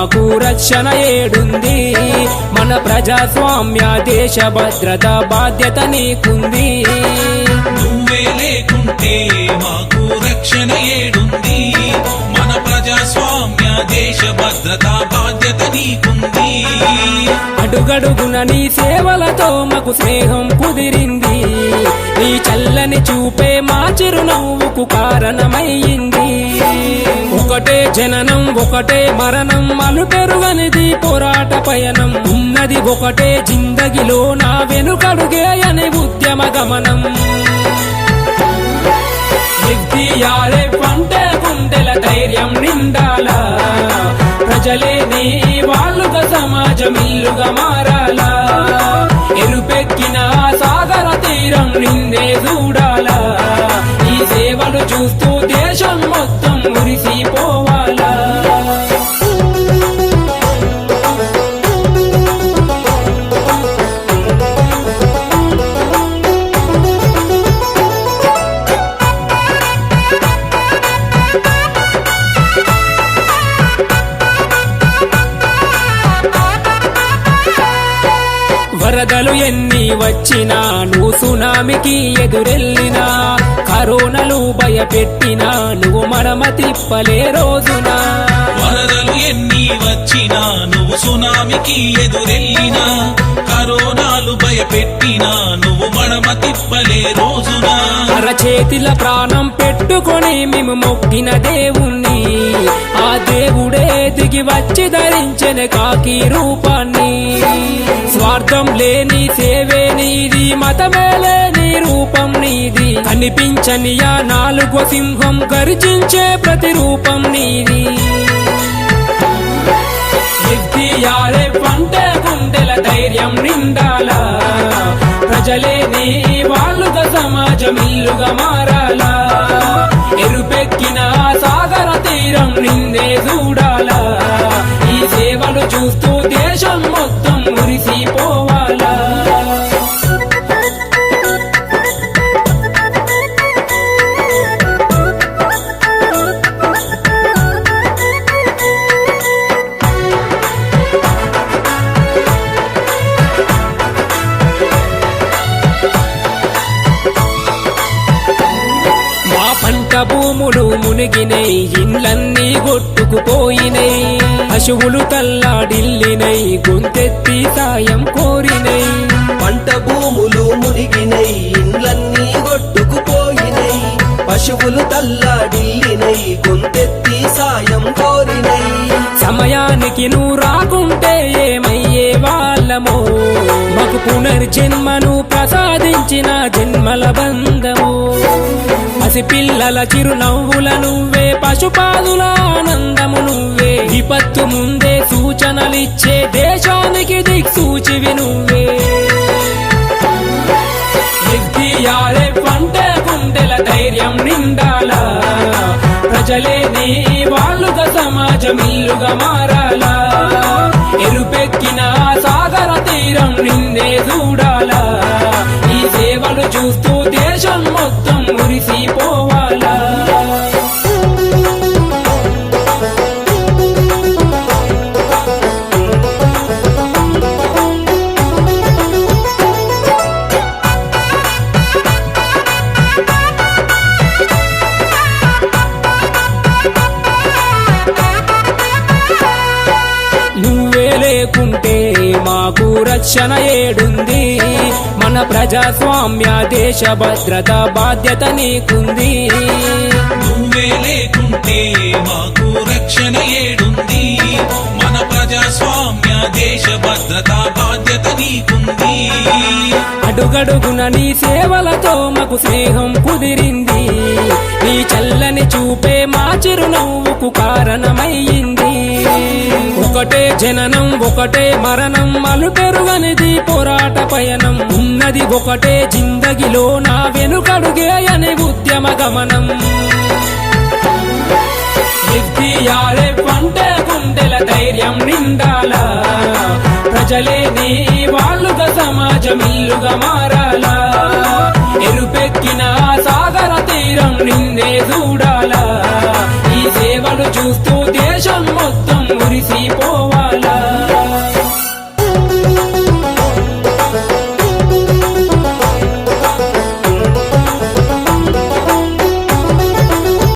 మాకు రక్షణ ఏడుంది. మన ప్రజాస్వామ్య దేశ భద్రత బాధ్యత నీకుంది. నువ్వే లేకుంటే మాకు రక్షణ ఏడుంది. మన ప్రజాస్వామ్య దేశ భద్రత బాధ్యత నీకుంది. అడుగడుగున నీ సేవలతో మాకు స్నేహం కుదిరింది. నీ చల్లని చూపే మా చిరునవ్వుకు కారణమయ్యింది. ఒకటే జననం ఒకటే మరణం అలుపెరుగనిది పోరాట పయనం. ఉన్నది ఒకటే జిందగిలో నా వెనుకడుగే అనే ఉద్యమ గమనం. ఎఫ్డీఆర్ఏ పంటే గుండెల ధైర్యం నిండాలా. ప్రజలే నీ వాళ్ళుగా సమాజం ఇల్లుగా మారాలా. ఎరుపెక్కిన సాగర తీరం నిన్నే చూడాలా. ఈ సేవలు చూస్తూ దేశం మొత్తం మురిసిపోవాలా. వరదలు ఎన్ని వచ్చినా నువ్వు సునామికి ఎదురెళ్ళినా. కరోనాలు భయపెట్టినా నువ్వు మడమ తిప్పలే రోజునా. వరదలు ఎన్ని వచ్చినా నువ్వు సునామికి ఎదురెళ్ళినా. కరోనాలు భయపెట్టినా నువ్వు మడమ తిప్పలే రోజునా. అరచేతిల ప్రాణం పెట్టుకొని మేము మొక్కిన దేవుణ్ణి. ఆ దేవుడే దిగి వచ్చి ధరించిన కాకి రూపాన్ని. స్వార్థం లేని సేవే నీది, మతమే లేని రూపం నీది. కనిపించని ఆ నాలుగో సింహం గర్జించే ప్రతి రూపం నీది. ఎఫ్డీఆర్ఏ పంటే గుండెల ధైర్యం నిండాలా. ప్రజలే నీ వాళ్ళుగా సమాజం ఇల్లుగా మారాలా. ఎరుపెక్కిన సాగర తీరం నిన్నే చూడాలా. ఈ సేవలు చూస్తూ దేశం మొత్తం మురిసిపోవాలా. భూములు మునిగినై, ఇండ్లన్నీ కొట్టుకుపోయినై. పశువులు తల్లాడిల్లినై, గొంతెత్తి సాయం కోరినై. పంట భూములు మునిగినై, ఇండ్లన్నీ కొట్టుకుపోయినై. పశువులు తల్లాడిల్లినై, గొంతెత్తి సాయం కోరినై. సమయానికి నువ్వు రాకుంటే ఏమయ్యే వాళ్ళమో. మాకు పునర్జన్మను ప్రసాదించిన జన్మల బంధము. పసిపిల్లల చిరునవ్వుల నువ్వే, పశుపాదుల ఆనందము నువ్వే. విపత్తు ముందే సూచనలిచ్చే దేశానికి దిక్సూచివి నువ్వే. ఎఫ్డీఆర్ఏ పంటే గుండెల ధైర్యం నిండాలా. ప్రజలే నీ వాళ్ళుగా సమాజం ఇల్లుగా మారాలా. ఎరుపెక్కిన సాగర తీరం నిన్నే చూడాలా. ఈ సేవలు చూస్తూ దేశం మొత్తం మురిసిపోవాలా. నువ్వే లేకుంటే మాకు రక్షణ ఏడుంది. మన ప్రజాస్వామ్య దేశ భద్రత బాధ్యత నీకుంది. నువ్వే లేకుంటే మాకు రక్షణ ఏడుంది. మన ప్రజాస్వామ్య దేశ భద్రత బాధ్యత నీకుంది. అడుగడుగున నీ సేవలతో మాకు స్నేహం కుదిరింది. నీ చల్లని చూపే మా చిరునవ్వుకు కారణమయ్యింది. ఒకటే జననం ఒకటే మరణం అలుపెరుగనిది పోరాట పయనం. ఉన్నది ఒకటే జిందగిలో నా వెనుకడుగే అనే ఉద్యమ గమనం. ఎఫ్డీఆర్ఏ పంటే గుండెల ధైర్యం నిండాలా. ప్రజలే నీ వాళ్ళుగా సమాజం ఇల్లుగా మారాలా. ఎరుపెక్కిన సాగర తీరం నిన్నే చూడాలా. ఈ సేవలు చూస్తూ దేశం మొత్తం మురిసిపోవాలా